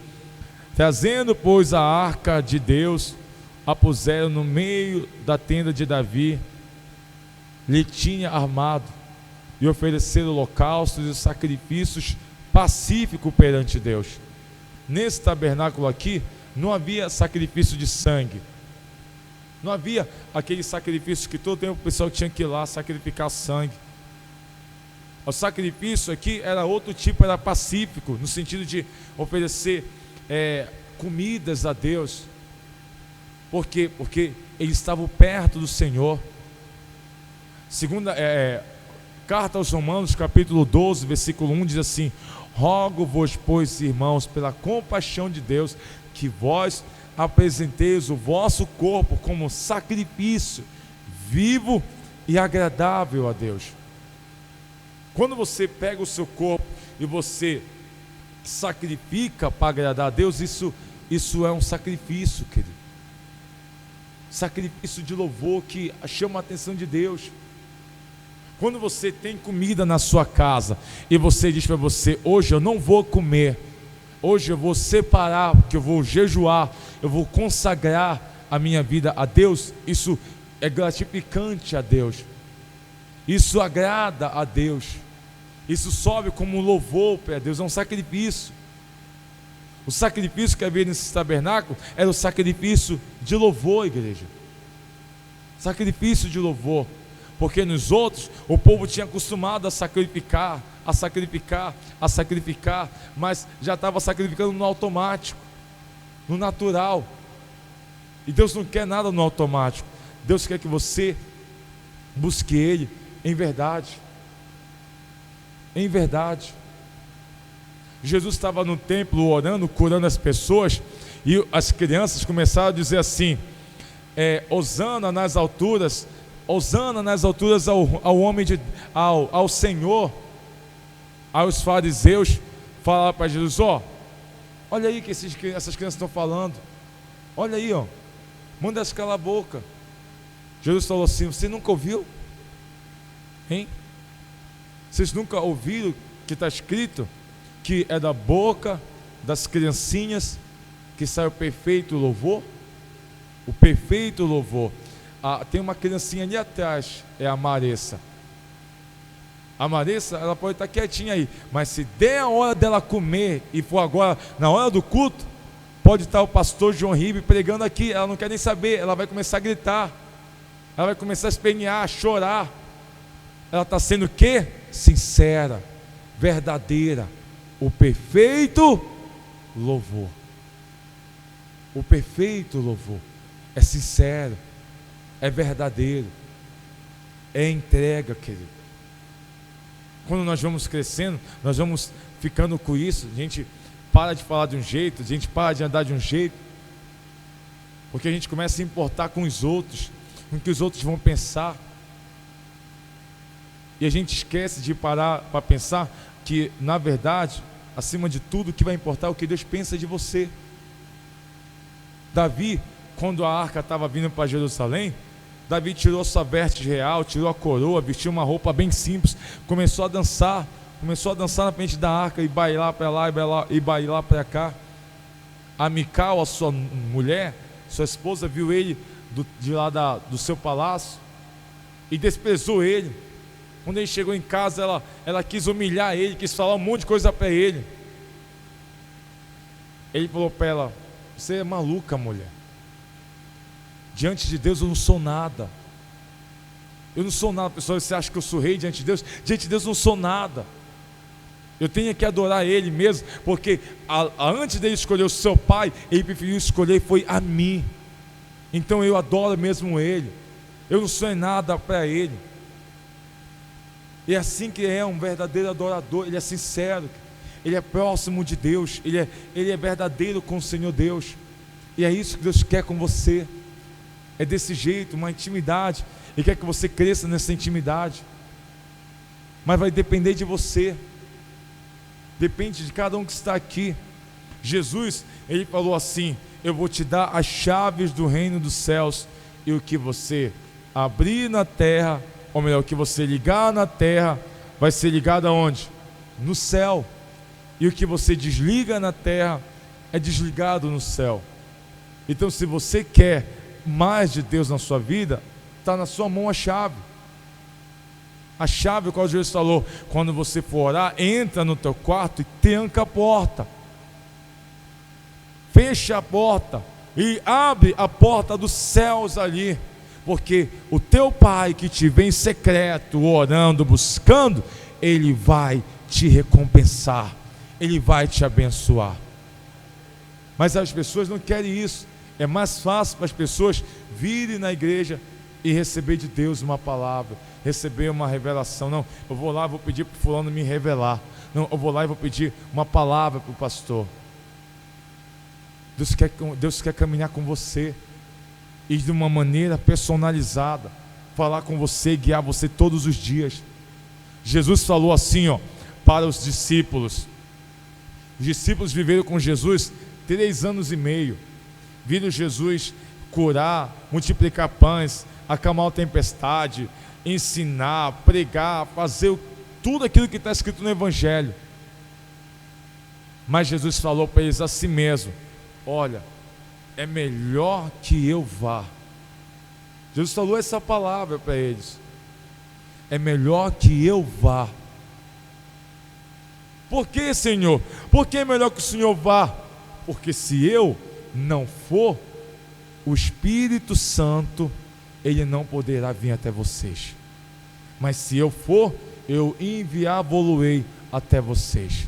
trazendo pois a arca de Deus, a puseram no meio da tenda de Davi, lhe tinha armado, e ofereceram holocaustos e sacrifícios pacíficos perante Deus. Nesse tabernáculo aqui, não havia sacrifício de sangue, não havia aquele sacrifício que todo tempo o pessoal tinha que ir lá sacrificar sangue. O sacrifício aqui era outro tipo, era pacífico, no sentido de oferecer comidas a Deus. Por quê? Porque eles estavam perto do Senhor. Segunda carta aos Romanos, capítulo 12, versículo 1, diz assim: rogo-vos, pois, irmãos, pela compaixão de Deus, que vós apresenteis o vosso corpo como sacrifício vivo e agradável a Deus. Quando você pega o seu corpo e você sacrifica para agradar a Deus, isso é um sacrifício, querido. Sacrifício de louvor que chama a atenção de Deus. Quando você tem comida na sua casa e você diz para você: hoje eu não vou comer, hoje eu vou separar, porque eu vou jejuar, eu vou consagrar a minha vida a Deus, isso é gratificante a Deus, isso agrada a Deus, isso sobe como um louvor para Deus, é um sacrifício. O sacrifício que havia nesse tabernáculo era o sacrifício de louvor, igreja. Sacrifício de louvor. Porque nos outros, o povo tinha acostumado a sacrificar, mas já estava sacrificando no automático, no natural. E Deus não quer nada no automático. Deus quer que você busque Ele em verdade. Em verdade. Jesus estava no templo orando, curando as pessoas, e as crianças começaram a dizer assim: hosana nas alturas, hosana nas alturas ao Senhor. Aí os fariseus falaram para Jesus: olha aí que essas crianças estão falando, olha aí, manda elas calar a boca. Jesus falou assim: você nunca ouviu? Hein? Vocês nunca ouviram que está escrito que é da boca das criancinhas que sai o perfeito louvor? O perfeito louvor. Tem uma criancinha ali atrás, é a Maressa. A Maressa, ela pode estar quietinha aí, mas se der a hora dela comer e for agora na hora do culto, pode estar o pastor João Ribe pregando aqui, ela não quer nem saber, ela vai começar a gritar, ela vai começar a espernear, a chorar. Ela está sendo o quê? Sincera, verdadeira. O perfeito louvor. O perfeito louvor é sincero, é verdadeiro, é entrega, querido. Quando nós vamos crescendo, nós vamos ficando com isso, a gente para de falar de um jeito, a gente para de andar de um jeito, porque a gente começa a se importar com os outros, com o que os outros vão pensar, e a gente esquece de parar para pensar que, na verdade, acima de tudo, o que vai importar é o que Deus pensa de você. Davi, quando a arca estava vindo para Jerusalém, Davi tirou sua veste real, tirou a coroa, vestiu uma roupa bem simples, começou a dançar na frente da arca, e bailar para lá, e bailar para cá. a Mical, a sua mulher, sua esposa, viu ele de lá do seu palácio e desprezou ele. Quando ele chegou em casa, ela quis humilhar ele, quis falar um monte de coisa para ele. Ele falou para ela: você é maluca, mulher. Diante de Deus eu não sou nada. Eu não sou nada. Pessoal, você acha que eu sou rei diante de Deus? Diante de Deus eu não sou nada. Eu tenho que adorar Ele mesmo, porque antes dele escolher o seu pai, Ele preferiu escolher, foi a mim. Então eu adoro mesmo Ele. Eu não sou nada para Ele. E é assim que é um verdadeiro adorador. Ele é sincero, ele é próximo de Deus, ele é verdadeiro com o Senhor Deus. E é isso que Deus quer com você. É desse jeito, uma intimidade. Ele quer que você cresça nessa intimidade. Mas vai depender de você. Depende de cada um que está aqui. Jesus, ele falou assim: eu vou te dar as chaves do reino dos céus, e o que você abrir na terra, ou melhor, o que você ligar na terra, vai ser ligado aonde? No céu. E o que você desliga na terra, é desligado no céu. Então, se você quer mais de Deus na sua vida, está na sua mão a chave. A chave, qual Jesus falou: quando você for orar, entra no teu quarto e tranca a porta, fecha a porta e abre a porta dos céus ali, porque o teu pai que te vem em secreto, orando, buscando, ele vai te recompensar, ele vai te abençoar. Mas as pessoas não querem isso. É mais fácil para as pessoas virem na igreja e receber de Deus uma palavra, receber uma revelação. Não, eu vou lá e vou pedir para o fulano me revelar. Não, eu vou lá e vou pedir uma palavra para o pastor. Deus quer caminhar com você e de uma maneira personalizada, falar com você, guiar você todos os dias. Jesus falou assim, para os discípulos. Os discípulos viveram com Jesus 3 anos e meio. Viram Jesus curar, multiplicar pães, acalmar a tempestade, ensinar, pregar, fazer tudo aquilo que está escrito no Evangelho. Mas Jesus falou para eles assim mesmo: olha, é melhor que eu vá. Jesus falou essa palavra para eles: é melhor que eu vá. Por que, Senhor? Por que é melhor que o Senhor vá? Porque se eu não for, o Espírito Santo, ele não poderá vir até vocês. Mas se eu for, eu enviá-lo-ei até vocês.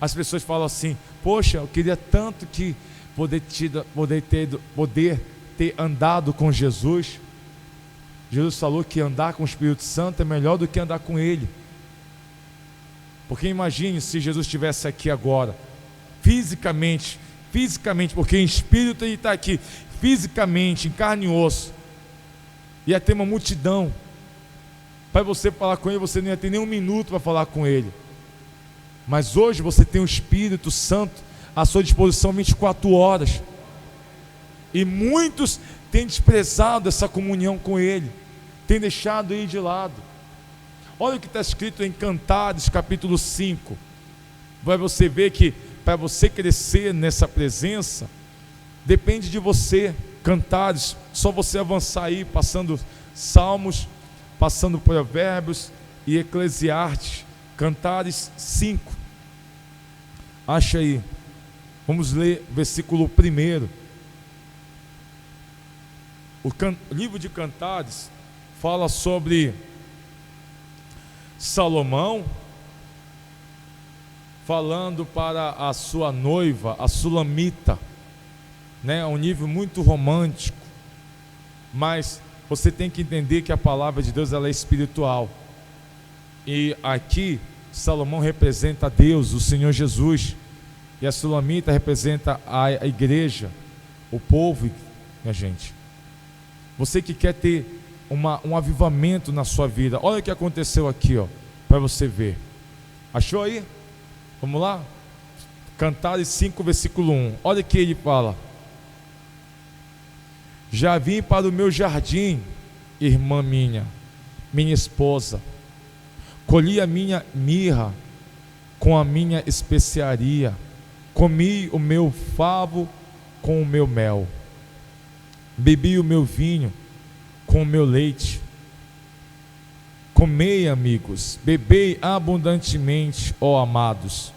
As pessoas falam assim: poxa, eu queria tanto que poder ter andado com Jesus. Jesus falou que andar com o Espírito Santo é melhor do que andar com Ele. Porque imagine se Jesus estivesse aqui agora, fisicamente, porque em espírito ele está aqui, fisicamente, em carne e osso, ia ter uma multidão. Para você falar com Ele, você não ia ter nem um minuto para falar com Ele. Mas hoje você tem o Espírito Santo à sua disposição 24 horas. E muitos têm desprezado essa comunhão com Ele, têm deixado Ele de lado. Olha o que está escrito em Cantares capítulo 5. Vai você ver que para você crescer nessa presença, depende de você. Cantares, só você avançar aí, passando Salmos, passando Provérbios e Eclesiastes. Cantares 5. Acha aí. Vamos ler versículo 1. O livro de Cantares fala sobre Salomão falando para a sua noiva, a Sulamita, né? Um nível muito romântico, mas você tem que entender que a palavra de Deus ela é espiritual. E aqui Salomão representa Deus, o Senhor Jesus, e a Sulamita representa a igreja, o povo, minha gente. Você que quer ter um avivamento na sua vida, olha o que aconteceu aqui, para você ver. Achou aí? Vamos lá? Cantares 5, versículo 1. Olha o que ele fala: já vim para o meu jardim, irmã minha esposa, colhi a minha mirra com a minha especiaria, Comi o meu favo com o meu mel, bebi o meu vinho com o meu leite. Comei, amigos, bebei abundantemente, ó amados.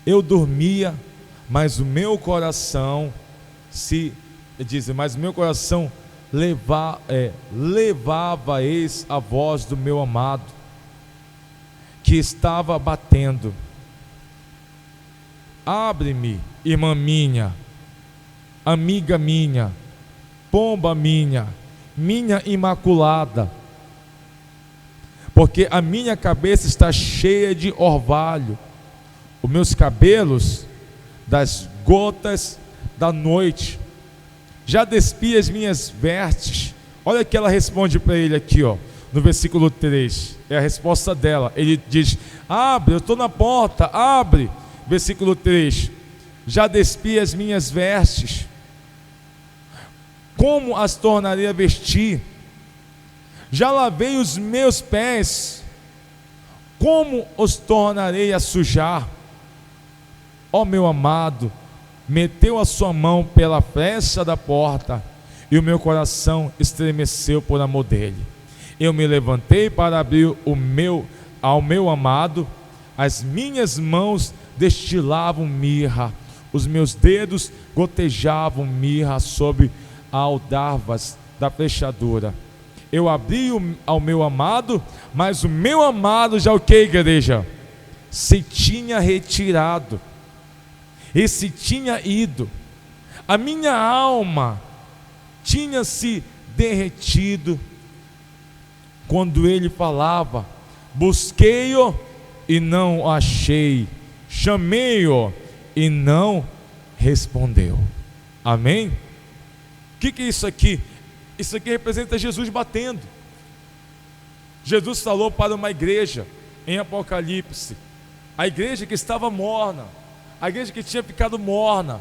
Eu dormia, mas o meu coração levava eis a voz do meu amado, que estava batendo. Abre-me, irmã minha, amiga minha, pomba minha imaculada, porque a minha cabeça está cheia de orvalho, os meus cabelos das gotas da noite. Já despi as minhas vestes. Olha que ela responde para ele aqui, ó, no versículo 3. É a resposta dela. Ele diz: abre, eu estou na porta, abre. Versículo 3. Já despi as minhas vestes. Como as tornarei a vestir? Já lavei os meus pés. Como os tornarei a sujar? Ó meu amado, meteu a sua mão pela brecha da porta, e o meu coração estremeceu por amor dele. Eu me levantei para abrir ao meu amado. As minhas mãos destilavam mirra, os meus dedos gotejavam mirra sobre aldarvas da fechadura. Eu abri ao meu amado, mas o meu amado já o que, igreja? Se tinha retirado, e se tinha ido. A minha alma tinha se derretido quando ele falava. Busquei-o e não o achei, chamei-o e não respondeu. Amém? O que é isso aqui? Isso aqui representa Jesus batendo. Jesus falou para uma igreja em Apocalipse, a igreja que estava morna, a igreja que tinha ficado morna.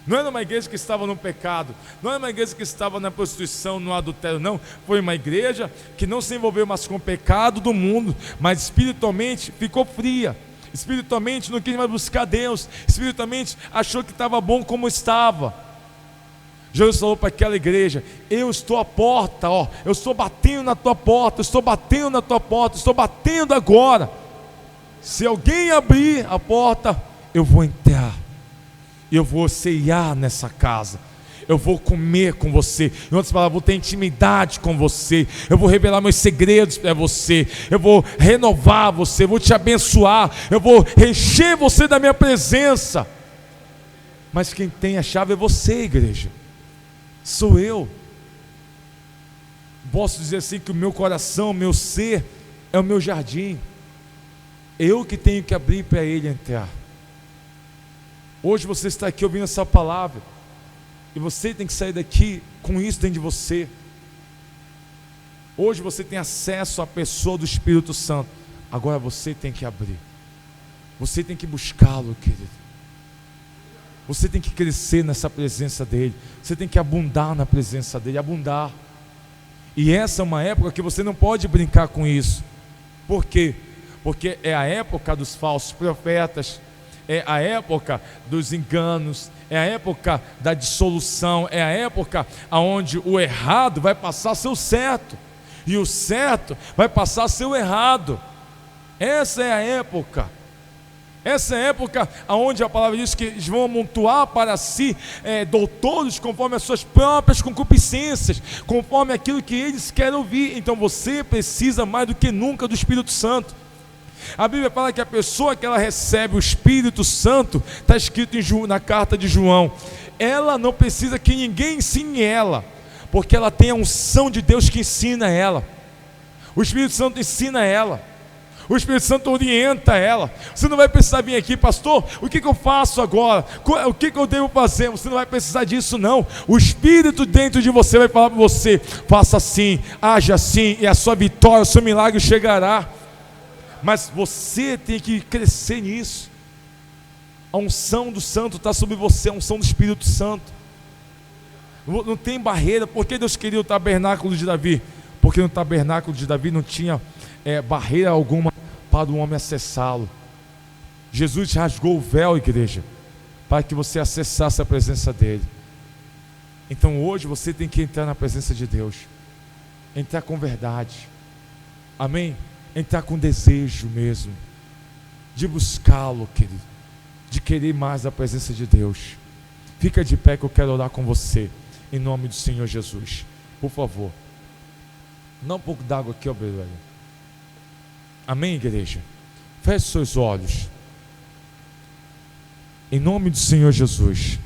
Não era uma igreja que estava no pecado, não era uma igreja que estava na prostituição, no adultério, não. Foi uma igreja que não se envolveu mais com o pecado do mundo, mas espiritualmente ficou fria, espiritualmente não quis mais buscar Deus, espiritualmente achou que estava bom como estava. Jesus falou para aquela igreja: eu estou à porta, ó, eu estou batendo na tua porta, eu estou batendo na tua porta, estou batendo agora. Se alguém abrir a porta, eu vou entrar, eu vou ceiar nessa casa, eu vou comer com você. Em outras palavras, vou ter intimidade com você, eu vou revelar meus segredos para você, eu vou renovar você, vou te abençoar, eu vou encher você da minha presença. Mas quem tem a chave é você, igreja, sou eu. Posso dizer assim que o meu coração, o meu ser é o meu jardim, eu que tenho que abrir para ele entrar. Hoje você está aqui ouvindo essa palavra, e você tem que sair daqui com isso dentro de você. Hoje você tem acesso à pessoa do Espírito Santo, agora você tem que abrir, você tem que buscá-lo, querido. Você tem que crescer nessa presença dele, você tem que abundar na presença dele, abundar. E essa é uma época que você não pode brincar com isso. Por quê? Porque é a época dos falsos profetas, é a época dos enganos, é a época da dissolução, é a época onde o errado vai passar a ser o certo, e o certo vai passar a ser o errado. Essa é a época. Essa é a época onde a palavra diz que eles vão amontoar para si doutores conforme as suas próprias concupiscências, conforme aquilo que eles querem ouvir. Então você precisa mais do que nunca do Espírito Santo. A Bíblia fala que a pessoa que ela recebe o Espírito Santo, está escrito na carta de João, ela não precisa que ninguém ensine ela, porque ela tem a unção de Deus que ensina ela. O Espírito Santo ensina ela, o Espírito Santo orienta ela. Você não vai precisar vir aqui: pastor, o que eu faço agora? O que eu devo fazer? Você não vai precisar disso, não. O Espírito dentro de você vai falar para você: faça assim, age assim, e a sua vitória, o seu milagre chegará. Mas você tem que crescer nisso. A unção do Santo está sobre você, a unção do Espírito Santo. Não tem barreira. Por que Deus queria o tabernáculo de Davi? Porque no tabernáculo de Davi não tinha barreira alguma para o homem acessá-lo. Jesus rasgou o véu, igreja, para que você acessasse a presença dele. Então hoje você tem que entrar na presença de Deus, entrar com verdade, amém? Entrar com desejo mesmo, de buscá-lo, querido, de querer mais a presença de Deus. Fica de pé que eu quero orar com você, em nome do Senhor Jesus. Por favor, dá um pouco d'água aqui, ó, velho. Amém, igreja? Feche seus olhos, em nome do Senhor Jesus.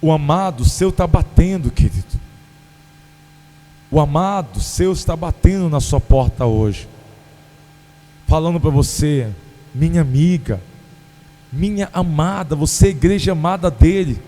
O amado seu está batendo, querido. O amado seu está batendo na sua porta hoje, falando para você: minha amiga, minha amada, você é igreja amada dele.